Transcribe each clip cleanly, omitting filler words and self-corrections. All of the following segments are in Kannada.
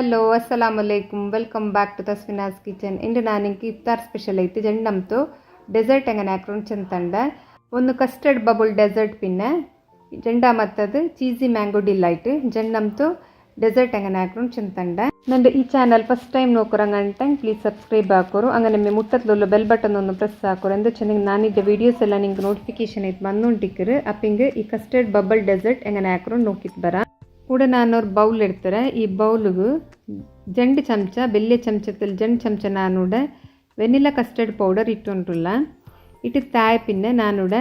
ಹಲೋ ಅಸ್ಸಲಾಮ್ ಅಲೈಕುಮ್ welcome back to Taswina's kitchen. ಇಂದು ನಾನು ಇಫ್ತಾರ್ ಸ್ಪೆಷಲ್ ಐತಿ ಜಂಡಮ್ತು ಡೆಸರ್ಟ್ ಎಂಗನೆ ಹಾಕೊಂಡು ಚಂತಂಡ ಒಂದು ಕಸ್ಟರ್ಡ್ ಬಬಲ್ ಡೆಸರ್ಟ್ ಪಿನ್ನೆ ಜಂಡ ಮತ್ತದು ಚೀಸಿ ಮ್ಯಾಂಗೋ ಡಿಲೈಟ್ ಜಂಡಮ್ತು ಡೆಸರ್ಟ್ ಎಂಗನೆ ಹಾಕೊಂಡು ಚಂತಂಡ. ನಂದು ಈ ಚಾನಲ್ ಫಸ್ಟ್ ಟೈಮ್ ನೋಕರಂಗಂಟ ಪ್ಲೀಸ್ ಸಬ್ಸ್ಕ್ರೈಬ್ ಹಾಕೋರು ಹಂಗೆ ನಿಮಗೆ ಮುಟ್ಟತ್ಲೊಲ್ಲ ಬೆಲ್ ಬಟನ್ ಒಂದು ಪ್ರೆಸ್ ಹಾಕೋರು ಎಂದು ಚೆನ್ನಾಗಿ ನಾನಿದ್ದ ವೀಡಿಯೋಸ್ ಎಲ್ಲ ನಿಂಗೆ ನೋಟಿಫಿಕೇಶನ್ ಐತೆ ಬಂದುಂಟಿಕ್ಕರು ಅಪ್ಪಿಂಗೆ ಈ ಕಸ್ಟರ್ಡ್ ಬಬಲ್ ಡೆಸರ್ಟ್ ಎಂಗನೆ ಹಾಕೊಂಡು ನೋಕಿತ್ತು ಬರ ಕೂಡ ನಾನು ಬೌಲ್ ಇಡ್ತಾರೆ. ಈ ಬೌಲಿಗೆ ಜಂಡು ಚಮಚ ಬೆಲ್ಲೆ ಚಮಚದಲ್ಲಿ ಜಂಡು ಚಮಚ ನಾನುಡ ವೆನಿಲಾ ಕಸ್ಟರ್ಡ್ ಪೌಡರ್ ಇಟ್ಟುಂಟುಲ್ಲ ಇಟ್ಟು ತಾಯಿ ಪಿನ್ನೆ ನಾನುಡ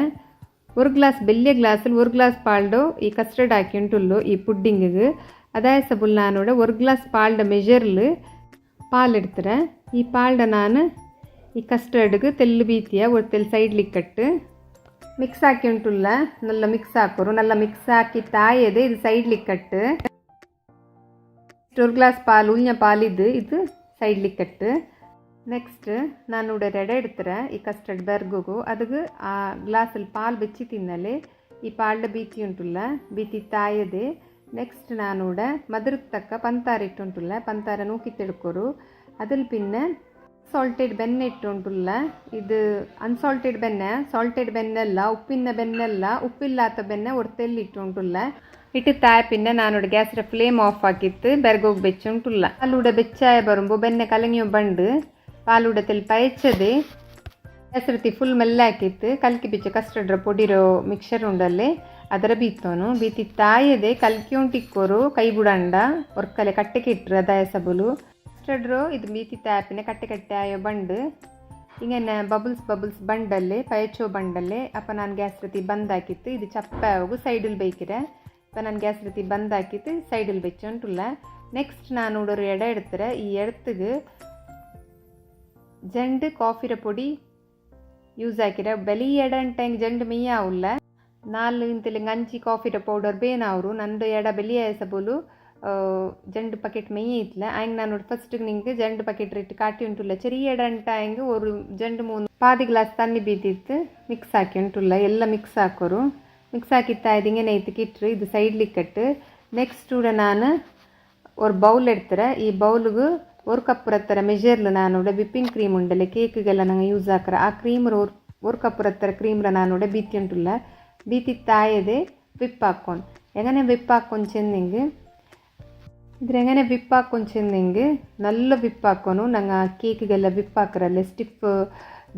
ஒரு ಗ್ಲಾಸ್ ಬೆಲ್ಲೆ ಗ್ಲಾಸಲ್ಲಿ ஒரு ಗ್ಲಾಸ್ ಪಾಲ್ಡು ಈ ಕಸ್ಟರ್ಡ್ ಹಾಕಿ ಉಂಟುಲ್ಲು ಈ ಪುಡ್ಡಿಂಗಿಗೆ ಅದಾಯ ಸಬುಲ್ ನಾನುಡ ஒரு ಗ್ಲಾಸ್ ಪಾಲ್ಡ ಮೆಜರ್ಲು ಪಾಲ್ ಇಡ್ತಾರೆ. ಈ ಪಾಲ್ಡ ನಾನು ಈ ಕಸ್ಟರ್ಡ್ಗೆ ತೆಲ್ಲು ಬೀತಿಯ ஒரு ತೆಲ್ ಸೈಡ್ಲಿಗೆ ಕಟ್ಟು ಮಿಕ್ಸ್ ಹಾಕಿ ಉಂಟುಲ್ಲ ನಲ್ಲ ಮಿಕ್ಸ್ ಹಾಕೋರು ನಲ್ಲ ಮಿಕ್ಸ್ ಹಾಕಿ ತಾಯದೆ ಇದು ಸೈಡ್ಲಿಗೆ ಕಟ್ಟು ஒரு ಗ್ಲಾಸ್ ಪಾಲ್ ಉಳ್ಳ ಪಾಲಿದ್ದು ಇದು ಸೈಡ್ಲಿಗೆ ಕಟ್ಟು. ನೆಕ್ಸ್ಟ್ ನಾನು ರೆಡೆ ಇಡ್ತಾರೆ ಈ ಕಸ್ಟರ್ಡ್ ಬೆರ್ಗೋಗು ಅದಕ್ಕೆ ಆ ಗ್ಲಾಸಲ್ಲಿ ಪಾಲ್ ಬೆಚ್ಚಿ ತಿನ್ನಲೆ ಈ ಪಾಲ್ಡ ಬೀತಿ ಉಂಟುಲ್ಲ ಬೀತಿ ತಾಯದೆ. ನೆಕ್ಸ್ಟ್ ನಾನು ಮದ್ರಕ್ಕೆ ತಕ್ಕ ಪಂತಾರ ಇಟ್ಟುಂಟುಲ್ಲ ಪಂತಾರ ನೂಕಿ ತಿಳ್ಕೊರು ಅದಲ್ಲಿ ಪಿನ್ನೆ ಸಾಲ್ಟೆಡ್ ಬೆಣ್ಣೆ ಇಟ್ಟುಂಟುಲ್ಲ ಇದು ಅನ್ಸಾಲ್ಟೆಡ್ ಬೆಣ್ಣೆ ಸಾಲ್ಟೆಡ್ ಬೆನ್ನೆಲ್ಲ ಉಪ್ಪಿನ ಬೆನ್ನೆಲ್ಲ ಉಪ್ಪಿಲ್ಲಾತ ಬೆಣ್ಣೆ ಒಡ್ತೆಲ್ಲಿ ಇಟ್ಟುಂಟುಲ್ಲ ಇಟ್ಟು ತಾಯ ಪಿನ್ನೆ ನಾನು ಗ್ಯಾಸ್ರ ಫ್ಲೇಮ್ ಆಫ್ ಹಾಕಿತ್ತು ಬೆರ್ಗೋಗಿ ಬೆಚ್ಚುಂಟುಲ್ಲ ಪಾಲುಡ ಬೆಚ್ಚಾಯ ಬರುಂಬು ಬೆಣ್ಣೆ ಕಲಂಗಿಯೋ ಬಂಡು ಪಾಲುಡ ತೆಲ್ ಪಯಚದೆ ಹೆಸರುತಿ ಫುಲ್ ಮೆಲ್ಲ ಹಾಕಿತ್ತು ಕಲ್ಕಿ ಬಿಚ್ಚ ಕಸ್ಟರ್ಡ್ರ ಪೊಡಿರೋ ಮಿಕ್ಸರ್ ಉಂಡಲ್ಲಿ ಅದರ ಬೀತೋನು ಬೀತಿ ತಾಯದೆ ಕಲ್ಕಿ ಉಂಟಿಕ್ಕೋರು ಕೈ ಬುಡಂಡ ಒರ್ಕಲೆ ಕಟ್ಟೆಗೆ ಇಟ್ಟರು ಅದಾಯ ಸಬುಲು ಕಸ್ಟರ್ಡ್ರು ಇದು ಬೀತಿ ತಾಪಿನ ಕಟ್ಟೆ ಕಟ್ಟೆ ಆಯೋ ಬಂಡು ಹಿಂಗೇನೆ ಬಬಲ್ಸ್ ಬಂಡಲ್ಲಿ ಪಯಚೋ ಬಂಡಲ್ಲಿ ಅಪ್ಪ ನಾನು ಗ್ಯಾಸ್ ರೀತಿ ಬಂದ್ ಹಾಕಿತ್ತು ಇದು ಚಪ್ಪ ಹೋಗು ಸೈಡಲ್ಲಿ ಬೇಕಿರೆ ಅಪ್ಪ ನಾನು ಗ್ಯಾಸ್ ರೀತಿ ಬಂದ್ ಹಾಕಿತ್ತು ಸೈಡಲ್ಲಿ ಬೆಚ್ಚ ಉಂಟುಲ್ಲ. ನೆಕ್ಸ್ಟ್ ನಾನು ನೋಡೋರು ಎಡೆ ಇಡ್ತಾರೆ. ಈ ಎಡ್ತಿಗೆ ಜಂಡು ಕಾಫಿರ ಪೊಡಿ ಯೂಸ್ ಹಾಕಿರ ಬೆಲಿ ಎಡ ಅಂಟಂಗೆ ಜಂಡು ಮೆಯ್ಯ ಅವಲ್ಲ ನಾಲ್ ಇಂತಲ್ಲಿ ಅಂಚಿ ಕಾಫಿರ ಪೌಡರ್ ಬೇನವರು ನಂದು ಎಡ ಬೆಲಿಯ ಸಬೋಲು ಜಂಡು ಪಕೆಟ್ ಮೆಯ್ಯ ಇತ್ತಲ ಹಂಗೆ ನಾನು ಫಸ್ಟಿಗೆ ನಿಂಗೆ ಜಂಡು ಪಕೆಟ್ ಇಟ್ಟು ಕಾಟಿ ಉಂಟುಲ್ಲ ಚೆರಿಯ ಎಡ ಅಂಟ ಹಂಗೆ ಒಂದು ಜಂಡು ಮೂರು ಪಾದಿ ಗ್ಲಾಸ್ ತಣ್ಣಿ ಬೀದಿತ್ತು ಮಿಕ್ಸ್ ಹಾಕಿ ಉಂಟುಲ್ಲ ಎಲ್ಲ ಮಿಕ್ಸ್ ಹಾಕೋರು ಮಿಕ್ಸ್ ಹಾಕಿತ್ತಾ ಇದು ಹಿಂಗೆ ಇಟ್ರು ಇದು ಸೈಡ್ಲಿಗೆ ಕಟ್ಟು. ನೆಕ್ಸ್ಟ್ ನಾನು ஒரு ಬೌಲ್ ಇಡ್ತಾರೆ. ಈ ಬೌಲ್ಗೆ ஒரு ಕಪ್ ರತ್ತರ ಮೆಜರ್ಲು ನಾನು ವಿಪ್ಪಿಂಗ್ ಕ್ರೀಮ್ ಉಂಡಲೆ ಕೇಕ್ಗೆಲ್ಲ ನಂಗೆ ಯೂಸ್ ಹಾಕ್ರೆ ಆ ಕ್ರೀಮ್ ஒரு ಕಪ್ ರತ್ತರ ಕ್ರೀಮ್ರ ನಾನು ಬೀತಿ ಉಂಟುಲ್ಲ ಬೀತಿ ತಾಯದೆ ವಿಪ್ ಹಾಕ್ಕೊಂಡು ಹೆಂಗನೆ ವಿಪ್ ಹಾಕ್ಕೊಂಡು ಚೆಂದಿಂಗೆ ಇದ್ರ ಹೆಂಗನೆ ವಿಪ್ ಹಾಕ್ಕೊಂಡು ಚೆಂದಿಂಗೆ ನಲ್ಲ ವಿಪ್ ಹಾಕೋನು ನಂಗೆ ಕೇಕ್ಗೆಲ್ಲ ವಿಪ್ ಹಾಕ್ರಲ್ಲೇ ಸ್ಟಿಫ್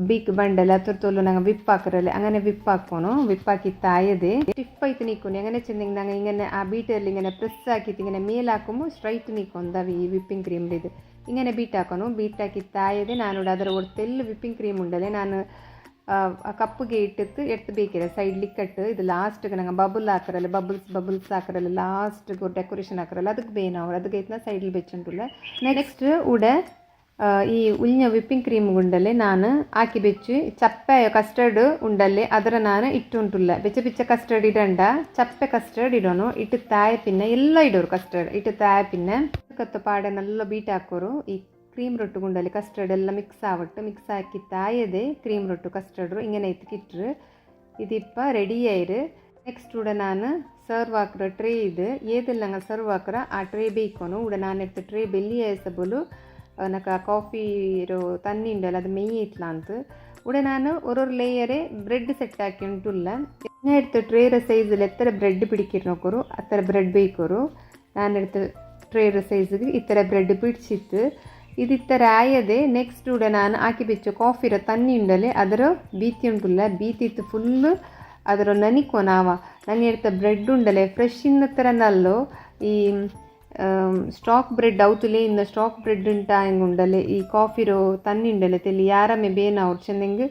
ಬೀಕ್ ಬಂಡಲ್ಲ ತೊರ್ತೋಲು ನಂಗೆ ವಿಪ್ ಹಾಕ್ರಲ್ಲೇ ಹಂಗನೆ ವಿಪ್ ಹಾಕೋನು ವಿಪ್ ಹಾಕಿ ತಾಯದೆ ಸ್ಟಿಫ್ ಆಯ್ತು ನೀಕೊಂಡು ಹೆಂಗನೆ ಚೆಂದಿಂಗೆ ನಂಗೆ ಹಿಂಗನೆ ಆ ಬೀಟಲ್ಲಿ ಹಿಂಗನೆ ಪ್ರೆಸ್ ಹಾಕಿತ್ತು ಹಿಂಗನೆ ಮೇಲೆ ಹಾಕೊಂಬು ಸ್ಟ್ರೈಟ್ ನೀಕೊಂಡವಿ ಈ ವಿಪ್ಪಿಂಗ್ ಕ್ರೀಮ್ ಇದು ಹಿಂಗನೆ ಬೀಟ್ ಹಾಕೋನು ಬೀಟ್ ಹಾಕಿ ತಾಯದೆ ನಾನು ಅದರ ಒಡ್ತೆಲ್ಲ ವಿಪ್ಪಿಂಗ್ ಕ್ರೀಮ್ ಉಂಡಲೆ ನಾನು ಆ ಕಪ್ಪಿಗೆ ಎತ್ತು ಬೇಕಿರ ಸೈಡ್ಲಿಗೆ ಕಟ್ಟು ಇದು ಲಾಸ್ಟ್ಗೆ ನಂಗೆ ಬಬಲ್ ಹಾಕರಲ್ಲ ಬಬಲ್ಸ್ ಹಾಕರಲ್ಲ ಲಾಸ್ಟ್ಗೆ ಡೆಕೋರೇಷನ್ ಹಾಕರಲ್ಲ ಅದಕ್ಕೆ ಬೇನವ್ರು ಅದಕ್ಕೆ ಐತನ ಸೈಡಲ್ಲಿ ಬೆಚ್ಚುಂಟುಲ್ಲ. ನೆಕ್ಸ್ಟ್ ಈ ಉಳ್ಳ ವಿಪ್ಪಿಂಗ್ ಕ್ರೀಮ್ ಉಂಡಲೆ ನಾನು ಹಾಕಿ ಬೆಚ್ಚಿ ಚಪ್ಪೆ ಕಸ್ಟರ್ಡ್ ಉಂಡಲೆ ಅದರ ನಾನು ಇಟ್ಟುಂಟುಲ್ಲ ಬೆಚ್ಚ ಕಸ್ಟರ್ಡ್ ಇಡಂಡ ಚಪ್ಪೆ ಕಸ್ಟರ್ಡ್ ಇಡೋನು ಇಟ್ಟು ತಾಯ ಪಿನ್ನ ಎಲ್ಲ ಇಡೋರು ಕಸ್ಟರ್ಡ್ ಇಟ್ಟು ತಾಯ ಪಿನ್ನ ಕತ್ತು ಪಾಡೆ ನಲ್ಲ ಬೀಟ್ ಹಾಕೋರು ಈ ಕ್ರೀಮ್ ರೊಟ್ಟು ಗುಂಡಲ್ಲಿ ಕಸ್ಟರ್ಡ್ ಎಲ್ಲ ಮಿಕ್ಸ್ ಆವಟ್ಟು ಮಿಕ್ಸ್ ಹಾಕಿ ತಾಯದೆ ಕ್ರೀಮ್ ರೊಟ್ಟು ಕಸ್ಟರ್ಡ್ರು ಹಿಂಗೇನೆ ಇಟ್ರು ಇದಿಪ್ಪ ರೆಡಿ ಆಯ್ರು. ನೆಕ್ಸ್ಟ್ ನಾನು ಸರ್ವ್ ಹಾಕ್ರ ಟ್ರೇ ಇದು ಏದಿಲ್ಲ ನಂಗೆ ಸರ್ವ್ ಹಾಕ್ರ ಆ ಟ್ರೇ ಬೇಯ್ಕೊನು ನಾನು ಇಟ್ಟು ಟ್ರೇ ಬೆಲ್ಲಿ ಸಬಲು ನಕ ಕಾಫಿ ಇರೋ ತನ್ನಿ ಉಂಡಲ್ಲ ಅದು ಮೆಯ್ಯ ಇಟ್ಲ ಅಂತ ನಾನು ஒரு ಲೇಯರೇ ಬ್ರೆಡ್ ಸೆಟ್ ಹಾಕಿ ಉಂಟುಲ್ಲ ಇಟ್ಟು ಟ್ರೇರ ಸೈಜಲ್ಲಿ ಎತ್ತರ ಬ್ರೆಡ್ ಪಿಡಿಕಿರ್ ನೋಕೋರು ಆ ಥರ ಬ್ರೆಡ್ ಬೇಯ್ಕೋರು ನಾನು ಇಡ್ತು ಟ್ರೇರ ಸೈಜ್ಗೆ ಈ ಥರ ಬ್ರೆಡ್ ಬಿಡಿಸಿತ್ತು ಇದು ಈ ಥರ ಆಯದೆ. ನೆಕ್ಸ್ಟ್ ನಾನು ಹಾಕಿ ಬೆಚ್ಚು ಕಾಫಿರ ತನ್ನಿ ಉಂಡಲೆ ಅದರ ಬೀತಿ ಉಂಟುಲ್ಲ ಬೀತಿ ಇತ್ತು ಫುಲ್ಲು ಅದರ ನನಿಕೋ ನಾನು ಇಡ್ತ ಬ್ರೆಡ್ ಉಂಡಲೆ ಫ್ರೆಶ್ ಇನ್ನ ಥರ ನಲ್ಲು ಈ ಸ್ಟಾಕ್ ಬ್ರೆಡ್ ಅವತುಲೇ ಇನ್ನ ಸ್ಟಾಕ್ ಬ್ರೆಡ್ ಉಂಟ ಹಿಂಗೆ ಉಂಡಲೆ ಈ ಕಾಫಿರೋ ತನ್ನಿ ಉಂಡಲೆ ತೆಲ್ಲಿ ಯಾರಮ್ಮೆ ಬೇನ ಅವ್ರು ಚೆಂದಂಗೆ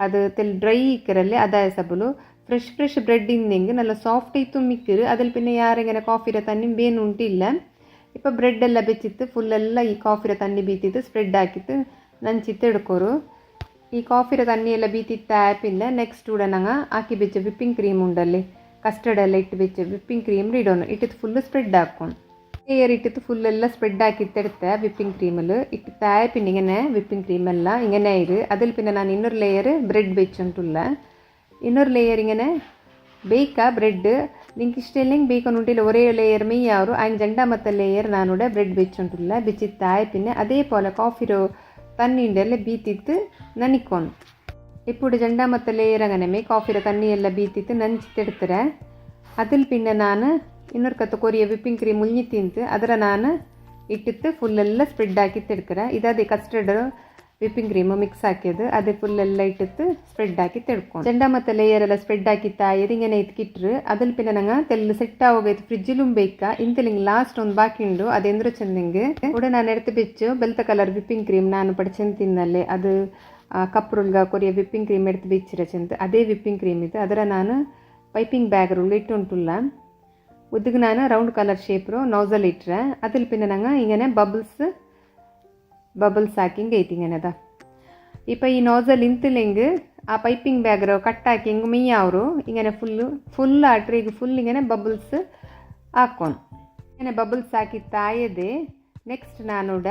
ಅದು ತೆಲ್ಲಿ ಡ್ರೈ ಇಕ್ಕರಲ್ಲಿ ಅದಾಯ ಸಬಲು ಫ್ರೆಶ್ ಬ್ರೆಡ್ ಹಿಂಗೆ ನಲ್ಲ ಸಾಫ್ಟ್ ಇತ್ತು ಮಿಕ್ಕರು ಅದಲ್ಲಿ ಪಿನ್ನ ಯಾರಂಗೆ ಕಾಫಿರ ತನ್ನಿ ಬೇನು ಉಂಟಿಲ್ಲ ಇಪ್ಪ ಬ್ರೆಡ್ ಎಲ್ಲ ಬೆಚ್ಚಿತ್ತು ಫುಲ್ಲೆಲ್ಲ ಈ ಕಾಫಿರ ತಣ್ಣಿ ಬೀತಿತ್ತು ಸ್ಪ್ರೆಡ್ ಹಾಕಿತ್ತು ನಂಚಿತ್ತು ಹಿಡ್ಕೋರು ಈ ಕಾಫಿರ ತಣ್ಣಿ ಎಲ್ಲ ಬೀತಿತ್ತು ಆ್ಯಪಿಂದ ನೆಕ್ಸ್ಟ್ ನಂಗೆ ಹಾಕಿ ಬೆಚ್ಚ ವಿಪ್ಪಿಂಗ್ ಕ್ರೀಮ್ ಉಂಡಲ್ಲಿ ಕಸ್ಟರ್ಡ್ ಎಲ್ಲ ಇಟ್ಟು ಬೆಚ್ಚ ವಿಪ್ಪಿಂಗ್ ಕ್ರೀಮ್ ಇಡೋನು ಇಟ್ಟಿತ್ತು ಫುಲ್ಲು ಸ್ಪ್ರೆಡ್ ಹಾಕೊಂಡು ಲೇಯರ್ ಇಟ್ಟಿತ್ತು ಫುಲ್ಲೆಲ್ಲ ಸ್ಪ್ರೆಡ್ ಹಾಕಿತ್ತು ಇಡ್ತೆ ವಿಪ್ಪಿಂಗ್ ಕ್ರೀಮಲ್ಲಿ ಇಟ್ಟು ಆ್ಯಪಿಂದ ಹಿಂಗನೆ ವಿಪ್ಪಿಂಗ್ ಕ್ರೀಮೆಲ್ಲ ಹಿಂಗನೆ ಇರು ಅದಲ್ಲಿ ಪಿನ್ನ ನಾನು ಇನ್ನೊರು ಲೇಯರ್ ಬ್ರೆಡ್ ಬೆಚ್ಚುಂಟುಲ್ಲ ಇನ್ನೊರು ಲೇಯರ್ ಹಿಂಗನೆ ಬೇಕಾ ಬ್ರೆಡ್ ನಿಂಗೆ ಇಷ್ಟ ಇಲ್ಲ ಬೇಕನ್ನುಂಟಿಲ್ಲ ಒರೇ ಲೇಯರ್ ಮೆಯ್ಯಾವರು ಆಯ್ನ ಜಂಡ ಮತ್ತು ಲೇಯರ್ ನಾನುಡ ಬ್ರೆಡ್ ಬೆಚ್ಚುಂಟುಲ್ಲ ಬೆಚ್ಚಿತ್ತ ಆಯ್ಪಿನ್ನೆ ಅದೇ ಪೋಲ ಕಾಫಿರೋ ತನ್ನಿಂಡೆಲ್ಲ ಬೀತಿತ್ತು ನನಿಕ್ಕೊಂಡು ఇప్పుడు ಜಂಡ ಮತ್ತು ಲೇಯರ್ ಅಂಗನೆ ಕಾಫಿರ ತಣ್ಣಿ ಎಲ್ಲ ಬೀತಿತ್ತು ನಂಚಿತ್ತಿಡ್ತಾರೆ അതിൽ പിന്നെ ನಾನು ಇನ್ನೊರು ಕತ್ತು ಕೊರಿಯ ವಿಪ್ಪಿಂಗ್ ಕ್ರೀಮ್ ಮುಳ್ಳಿ ತಿಂತು ಅದರ ನಾನು ಇಟ್ಟಿತ್ತು ಫುಲ್ಲೆಲ್ಲ ಸ್ಪ್ರೆಡ್ ಹಾಕಿ ತಿಡ್ಕರ ಇದೇ ಕಸ್ಟರ್ಡ್ ವಿಪ್ಪಿಂಗ್ ಕ್ರೀಮು ಮಿಕ್ಸ್ ಹಾಕಿದ್ದು ಅದೇ ಫುಲ್ಲೆಲ್ಲ ಇಟ್ಟಿತ್ತು ಸ್ಪ್ರೆಡ್ ಹಾಕಿ ತಿಡ್ಕೊಂಡು ಜಂಡ ಮತ್ತು ಲೇಯರ್ ಎಲ್ಲ ಸ್ಪ್ರೆಡ್ ಹಾಕಿ ತಾಯಿದು ಹಿಂಗೆ ಇಟ್ಕಿಟ್ರು ಅದಲ್ಲಿ ಪಿನ್ನ ನಂಗೆ ತೆಲ್ಲು ಸೆಟ್ ಆಗೋಗೈತು ಫ್ರಿಜ್ಜಿലും ಬೇಕಾ ಇಂತಲಿಂಗ್ ಲಾಸ್ಟ್ ಒಂದು ಬಾಕಿ ಉಂಡು ಅದೆಂದ್ರೆ ಚೆಂದಿಂಗೆ ಕೂಡ ನಾನು ಎಡ್ತು ಬೆಚ್ಚು ಬೆಲ್ತ ಕಲರ್ ವಿಪ್ಪಿಂಗ್ ಕ್ರೀಮ್ ನಾನು ಪಡಿಚೆಂದು ತಿನ್ನಲ್ಲೇ ಅದು ಕಪ್ರುಲ್ಗ ಕೊರಿಯ ವಿಪ್ಪಿಂಗ್ ಕ್ರೀಮ್ ಎಡ್ತು ಬೆಚ್ಚಿರ ಚೆಂತ ಅದೇ ವಿಪ್ಪಿಂಗ್ ಕ್ರೀಮ್ ಇದು ಅದರ ನಾನು ಪೈಪಿಂಗ್ ಬ್ಯಾಗ್ ರುಳ್ಳು ಇಟ್ಟುಂಟುಲ್ಲ ಉದ್ದಿಗೆ ನಾನು ರೌಂಡ್ ಕಲರ್ ಶೇಪ್ರು ನೋಸಲ್ ಇಟ್ಟರೆ ಅದಲ್ಲಿ ಪಿನ್ನ ನಂಗೆ ಹಿಂಗನೆ ಬಬಲ್ಸ್ ಹಾಕಿ ಹಿಂಗೆ ಐತಿ ಹಿಂಗನದ ಇಪ್ಪ ಈ ನೋಸಲ್ ಇಂತಿಲಿಂಗ್ ಆ ಪೈಪಿಂಗ್ ಬ್ಯಾಗ್ರು ಕಟ್ಟಾಕಿ ಹಿಂಗೆ ಮೆಯ್ಯವರು ಹಿಂಗನೆ ಫುಲ್ ಆ ಟ್ರೀಗೆ ಫುಲ್ ಹಿಂಗನೆ ಬಬಲ್ಸ್ ಹಾಕ್ಕೊಂಡು ಹಿಂಗನೆ ಬಬಲ್ಸ್ ಹಾಕಿ ತಾಯದೆ ನೆಕ್ಸ್ಟ್ ನಾನೋಡ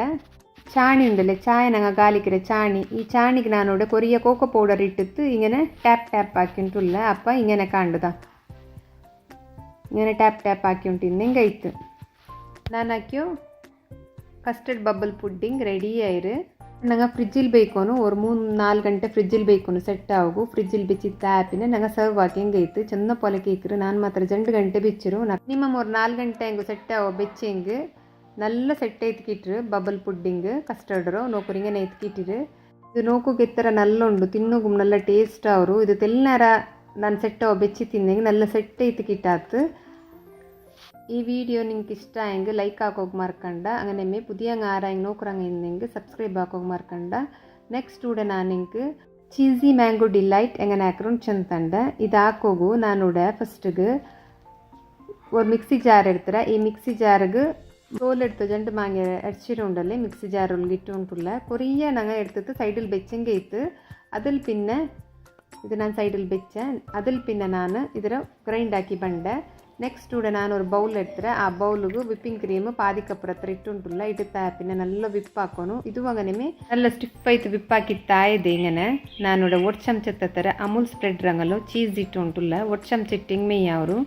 ಚಾಣಿ ಉಂಡಲೆ ಚಾಯ್ ನಂಗೆ ಗಾಲಿಕಿರೆ ಚಾಣಿ ಈ ಚಾಣಿಗೆ ನಾನೋಡ ಕೊರಿಯ ಕೋಕೋ ಪೌಡರ್ ಇಟ್ಟಿತ್ತು ಹಿಂಗನೆ ಟ್ಯಾಪ್ ಹಾಕಿ ಉಂಟುಲ್ಲ ಅಪ್ಪ ಹಿಂಗನೆ ಕಾಂಡುದ ಹಿಂಗನೆ ಟ್ಯಾಪ್ ಹಾಕಿ ಉಂಟಿಂದ ಹಿಂಗೆ ಐತು ನಾನು ಹಾಕ್ಯು ಕಸ್ಟರ್ಡ್ ಬಬಲ್ ಪುಡ್ಡಿಂಗ್ ರೆಡಿ ಆಯ್ರು ನಂಗೆ ಫ್ರಿಜ್ಜಿಲ್ ಬೇಕೋನು ஒரு 3-4 ಗಂಟೆ ಫ್ರಿಜ್ಜಿಲ್ ಬೇಕೋನು ಸೆಟ್ ಆಗು ಫ್ರಿಜ್ಜಿಲ್ ಬೆಚ್ಚಿತ್ತ ಆ್ಯಪಿನ ನಂಗೆ ಸರ್ವ್ ಹಾಕಿ ಹೆಂಗೆ ಐತು ಚೆಂದ ಪೊಲೆ ಕೇಕ್ರು ನಾನು ಮಾತ್ರ 2 ಗಂಟೆ ಬೆಚ್ಚಿರು ನಿಮ್ಮ 4 ಗಂಟೆ ಹೆಂಗು ಸೆಟ್ ಆಗೋ ಬೆಚ್ಚೆಂಗೆ ನಲ್ಲ ಸೆಟ್ ಐತ್ಕಿಟ್ರು ಬಬಲ್ ಪುಡ್ಡಿಂಗ್ ಕಸ್ಟರ್ಡ್ರು ನೋಕುರಿಂಗನೆ ಐತ್ಕಿಟ್ಟಿರು ಇದು ನೋಕುಗೆ ಎತ್ತರ ನಲ್ಲ ಉಂಡು ತಿನ್ನೋಗು ನಲ್ಲ ಟೇಸ್ಟ್ ಅವರು ಇದು ತೆಲ್ನಾರ ನಾನು ಸೆಟ್ ಆಗೋ ಬೆಚ್ಚಿ ತಿಂದಂಗೆ ನಲ್ಲ ಸೆಟ್ ಐತ್ಕಿಟ್ಟಾತು ಈ ವಿಡಿಯೋ ನಿಂಗೆ ಇಷ್ಟ ಆಯಂಗೆ ಲೈಕ್ ಹಾಕೋಗಿ ಮರ್ಕಂಡ അങ്ങനെ പുതിയ ആരായും നോക്കുറങ്ങെങ്കിൽ സബ്സ്ക്രൈബ് ആക്കോಗಿ മർക്കಂಡ ನೆಕ್ಸ್ಟ್ ಕೂಡ ನಾನು ನಿಂಗೆ ಚೀಸಿ ಮ್ಯಾಂಗೋ ಡಿಲೈಟ್ ಹೆಂಗನೆ ಹಾಕ್ಕೊಂಡು ಚೆಂತಂಡ ಇದು ಹಾಕೋಗು ನಾನೋಡ ಫಸ್ಟಿಗೆ ಒಂದು ಮಿಕ್ಸಿ ಜಾರ್ ಇಡ್ತಾರೆ ಈ ಮಿಕ್ಸಿ ಜಾರಿಗೆ ರೋಲ್ എടുത്ത് ಜಂಡು ಮಾಂಗೆ ಅಡ್ಚಿರುಂಡಲ್ಲಿ ಮಿಕ್ಸಿ ಜಾರ್ ಒಳಗಿಟ್ಟು ಉಂಟುಲ್ಲ ಕೊರಿಯ ನಂಗೆ എടുത്തിട്ട് ಸೈಡಲ್ಲಿ ಬೆಚ್ಚಂಗೆ ಇತ್ತು അതിൽ പിന്നെ ಇದು ನಾನು ಸೈಡಲ್ಲಿ ಬೆಚ್ಚ അതിൽ പിന്നെ ನಾನು ಇದರ ಗ್ರೈಂಡ್ ಹಾಕಿ ಬಂಡೆ ನೆಕ್ಸ್ಟ್ ಕೂಡ ನಾನು ஒரு ಬೌಲ್ ಎಡ್ತಾರೆ ಆ ಬೌಲಿಗೆ ವಿಪ್ಪಿಂಗ್ ಕ್ರೀಮ್ ಪಾದಿ ಕಪ್ಪರ ಹತ್ರ ಇಟ್ಟುಂಟುಲ್ಲ ಇಟ್ಟು ತಾಪಿನ ನಲ್ಲ ವಿಪ್ ಹಾಕೋನು ಇದು ಅಂಗನೆ നല്ല ಸ್ಟಿಫ್ ಆಯ್ತು ವಿಪ್ ಹಾಕಿ ತಾಯಿದೆ ಹಿಂಗನೆ ನಾನು ಒಟ್ಟು ಚಮಚ ಥರ ಅಮೂಲ್ ಸ್ಪ್ರೆಡ್ ರಂಗಲು ಚೀಸ್ ಇಟ್ಟು ಉಂಟುಲ್ಲ ಒಟ್ಟು ಚಮಚ ಇಟ್ಟಿಂಗ್ ಮೇಯ್ಯ ಅವರು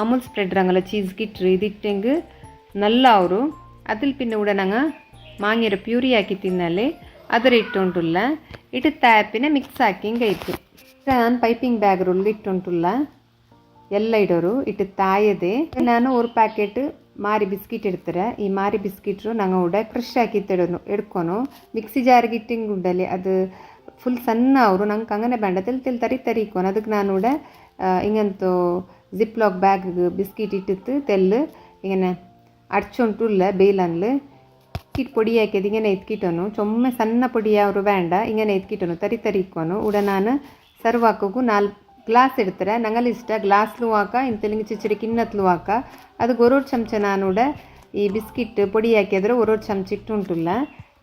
ಅಮೂಲ್ ಸ್ಪ್ರೆಡ್ ರಂಗಲ ಚೀಸ್ ಗಿಟ್ರು ಇದಿಟ್ಟಂಗೆ ನಲ್ಲ ಅವರು അതിൽ പിന്നെ ಕೂಡ ನಂಗೆ ಮಾಂಗಿರ ಪ್ಯೂರಿ ಹಾಕಿ ತಿನ್ನಲೆ ಅದರ ಇಟ್ಟುಂಟುಲ್ಲ ಇಟ್ಟು ತಾಪಿನ ಮಿಕ್ಸ್ ಹಾಕಿ ಹಿಂಗಾಯ್ತು ನಾನು ಪೈಪಿಂಗ್ ಬ್ಯಾಗ್ ರೋಲ್ಗೆ ಇಟ್ಟುಂಟುಲ್ಲ ಎಲ್ಲ ಇಡೋರು ಇಟ್ಟು ತಾಯದೆ ನಾನು ஒரு ಪ್ಯಾಕೆಟ್ ಮಾರಿ ಬಿಸ್ಕಿಟ್ ಇಡ್ತಾರೆ ಈ ಮಾರಿ ಬಿಸ್ಕಿಟ್ರು ನಂಗೆ ಉಡ ಕ್ರಶ್ ಹಾಕಿ ಎಡ್ಕೊನು ಮಿಕ್ಸಿ ಜಾರಿಗೆ ಇಟ್ಟಿಂಗ್ ಉಂಡಲ್ಲಿ ಅದು ಫುಲ್ ಸಣ್ಣ ಅವರು ನಂಗೆ ಅಂಗನೆ ಬೇಡ ತೆಲ್ ತರಿಕೋನು ಅದಕ್ಕೆ ನಾನು ಉಡ ಹಿಂಗಂತೂ ಜಿಪ್ ಲಾಕ್ ಬ್ಯಾಗ್ ಬಿಸ್ಕಿಟ್ ಇಟ್ಟಿತ್ತು ತೆಲ್ಲು ಹಿಂಗನೆ ಅಡ್ಚುಂಟುಲ್ಲ ಬೇಲನ್ಲು ಇಟ್ಟು ಪೊಡಿ ಹಾಕಿದ್ದು ಹಿಂಗನೆ ಎತ್ಕಿಟ್ಟನು ಚೊಮ್ಮೆ ಸಣ್ಣ ಪೊಡಿ ಅವರು ಬೇಡ ಹಿಂಗನೆ ಎತ್ಕಿಟ್ಟನು ತರಿಕೋನು ಉಡ ನಾನು ಸರ್ವ್ ಹಾಕೋಗು 4 ಗ್ಲಾಸ್ ಇಡ್ತಾರೆ ನಂಗಲ್ಲಿ ಇಷ್ಟ ಗ್ಲಾಸ್ಲು ಹಾಕ ಇಂತಲಿಂಗ ಚಿಚ್ಚಡಿ ಕಿನ್ನತ್ಲು ಹಾಕ ಅದಕ್ಕೆ ಒಂದು ಚಮಚ ನಾನುಡ ಈ ಬಿಸ್ಕಿಟ್ ಪೊಡಿ ಹಾಕಿದ್ರೆ ಒಂದು ಚಮಚ ಇಟ್ಟುಂಟುಲ್ಲ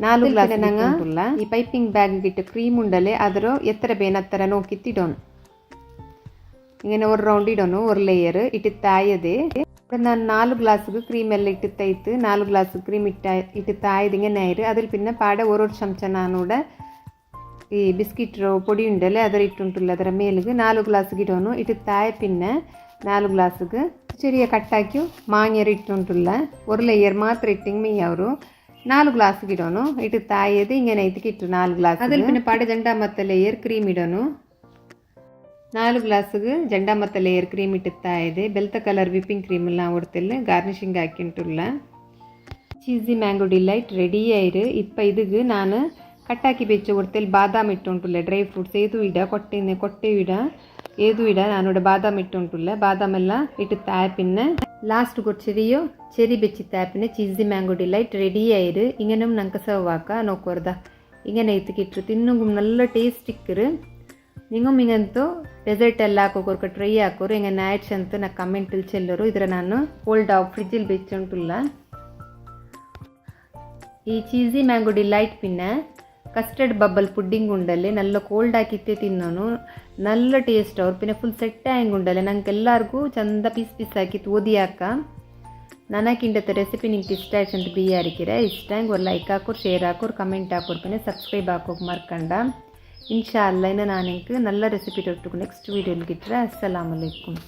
4 ಗ್ಲಾಸ್ ನಂಗೆ ಉಂಟುಲ್ಲ ಈ ಪೈಪಿಂಗ್ ಬ್ಯಾಗ್ ಇಟ್ಟು ಕ್ರೀಮ್ ಉಂಡಲೆ ಅದರ ಎತ್ತರ ಬೇನತ್ತರ ನೋಕಿತ್ತಿಡೋನು ಹಿಂಗೆ ಒಂದು ರೌಂಡ್ ಇಡೋನು ಒಂದು ಲೇಯರ್ ಇಟ್ಟು ತಾಯದೆ ನಾನು 4 ಗ್ಲಾಸ್ಗೆ ಕ್ರೀಮ್ ಎಲ್ಲ ಇಟ್ಟು ತೈತು 4 ಗ್ಲಾಸ್ ಕ್ರೀಮ್ ಇಟ್ಟು ತಾಯ್ದಿಂಗೆ ನೈರು ಅದ್ರ ಪಿನ್ನ ಪಾಡ ಒಂದು ಚಮಚ ನಾನುಡ ಈ ಬಿಸ್ಕಿಟ್ ಪೊಡಿ ಉಂಡಲೆ ಅದರ ಇಟ್ಟುಂಟುಲ್ಲ ಅದರ ಮೇಲಿಗೆ 4 ಗ್ಲಾಸ್ಗೆ ಇಡೋನು ಇಟ್ಟು ತಾಯ ಪಿನ್ನ 4 ಗ್ಲಾಸ್ಗೆ ചെറിയ ಕಟ್ಟಾಕಿ ಮಾಂಗ್ಯರು ಇಟ್ಟುಂಟುಲ್ಲ ಒಂದು ಲೇಯರ್ ಮಾತ್ರ ಇಟ್ಟಿಂಗ್ ಮೇಯ್ಯವರು 4 ಗ್ಲಾಸ್ಗೆ ಇಡೋನು ಇಟ್ಟು ತಾಯದು ಹಿಂಗೆ ಐತಿಗೆ ಇಟ್ಟು 4 ಗ್ಲಾಸ್ ಅದ್ರಲ್ಲಿ ಪಿನ್ನ ಪಾಡ ಜಂಡ ಮತ್ತು ಲೇಯರ್ ಕ್ರೀಮ್ ಇಡೋನು 4 ಗ್ಲಾಸ್ಗೆ ಜಂಡ ಮತ್ತು ಲೇಯರ್ ಕ್ರೀಮ್ ಇಟ್ಟು ತಾಯದೆ ಬೆಲ್ತ ಕಲರ್ ವಿಪ್ಪಿಂಗ್ ಕ್ರೀಮ್ ಎಲ್ಲ ಹೊಡ್ತಿಲ್ಲ ಗಾರ್ನಿಷಿಂಗ್ ಹಾಕಿಂಟುಲ್ಲ ಚೀಸಿ ಮ್ಯಾಂಗೋ ಡಿಲೈಟ್ ರೆಡಿ ಆಯ್ರು ಇಪ್ಪ ಇದಕ್ಕೆ ನಾನು ಕಟ್ಟಾಕಿ ಬೆಚ್ಚ ಹೊಡ್ತಲ್ಲಿ ಬಾದಾಮ್ ಇಟ್ಟುಂಟುಲ್ಲ ಡ್ರೈ ಫ್ರೂಟ್ಸ್ ಏದು ಇಡ ಕೊಟ್ಟೆ ಇಡ ಏದು ಇಡ ನಾನೋಡ ಬಾದಾಮ್ ಇಟ್ಟುಂಟುಲ್ಲ ಬಾದಾಮ್ ಎಲ್ಲ ಇಟ್ಟು ತಾಪಿನ ಲಾಸ್ಟ್ ಕೊಚ್ಚರಿಯೋ ചെറി ಬೆಚ್ಚಿ ತಾಪಿನ ಚೀಸಿ ಮ್ಯಾಂಗೋ ಡಿಲೈಟ್ ರೆಡಿ ಆಯ್ರು ಹಿಂಗನೆ ನಂಗೆ ಸರ್ವ್ ಹಾಕ ನೋಕೋರ್ದ ಹಿಂಗನೆ ಎತ್ತಿಕಿಟ್ರು ತಿನ್ನೋಗು നല്ല ಟೇಸ್ಟ್ ಇಕ್ಕರು ನಿಂಗೊಮ್ಮೆ ಹಿಂಗಂತೂ ಡೆಸರ್ಟ್ ಎಲ್ಲ ಹಾಕೋರ್ಕ ಟ್ರೈ ಹಾಕೋರು ಹಿಂಗೆ ನೈಟ್ಸ್ ಅಂತ ನಾ ಕಮೆಂಟಲ್ಲಿ ಚೆಲ್ಲರು ಇದರ ನಾನು ಕೋಲ್ಡ್ ಆಫ್ ಫ್ರಿಜ್ಜಿಲ್ ಬೆಚ್ಚುಂಟುಲ್ಲ ಈ ಚೀಸಿ ಮ್ಯಾಂಗೋ ಡಿಲೈಟ್ ಪಿನ್ನ ಕಸ್ಟರ್ಡ್ ಬಬ್ಬಲ್ ಪುಡ್ಡಿಂಗ್ ಉಂಡಲ್ಲಿ ನಲ್ಲ ಕೋಲ್ಡ್ ಹಾಕಿತ್ತೆ ತಿನ್ನೋನು ನಲ್ಲ ಟೇಸ್ಟ್ ಅವ್ರು ಪಿನ್ನ ಫುಲ್ ಸೆಟ್ ಹ್ಯಾಂಗ್ ಉಂಡಲ್ಲ ನಂಗೆ ಎಲ್ಲರಿಗೂ ಚಂದ ಪೀಸ್ ಹಾಕಿತ್ತು ಓದಿ ಹಾಕ ನನಗಿಂಡತ್ತ ರೆಸಿಪಿ ನಿಂಗೆ ಇಷ್ಟ ಆಯ್ತು ಅಂತ ಬಿ ಯಾರಿಕಿರ ಇಷ್ಟ ಹಂಗೆ ಒಂದು ಲೈಕ್ ಹಾಕೋರು ಶೇರ್ ಹಾಕೋರು ಕಮೆಂಟ್ ಹಾಕೋರು ಪಿನ್ನ ಸಬ್ಸ್ಕ್ರೈಬ್ ಹಾಕೋಗಿ ಮರ್ಕಂಡ ಇನ್ಶಾ ಅಲ್ಲ ಇನ್ನು ನಾನು ನಿಂಗೆ ನಲ್ಲ ರೆಸಿಪಿ ತೊಟ್ಟು ನೆಕ್ಸ್ಟ್ ವೀಡಿಯೋಲಿ ಗಿಟ್ರೆ ಅಸ್ಸಲಾಮು ಅಲೈಕುಮ್.